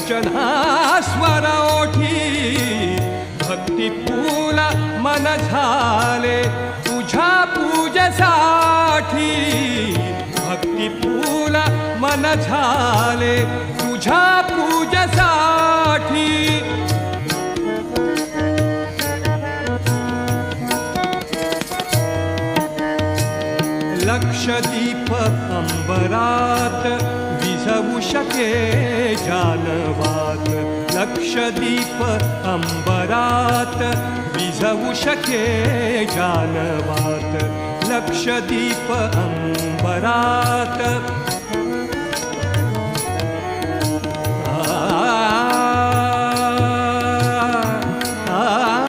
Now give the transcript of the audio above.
अर्चना स्वर ओठी भक्ती फूल मन झाले तुझ्या पूजेसाठी भक्ती फूल मन झाले तुझ्या पूजेसाठी लक्षदीप अंबरात विझवू शके जानवात लक्षदीप अंबरात विझवू शके जानवात लक्षदीप अंबरात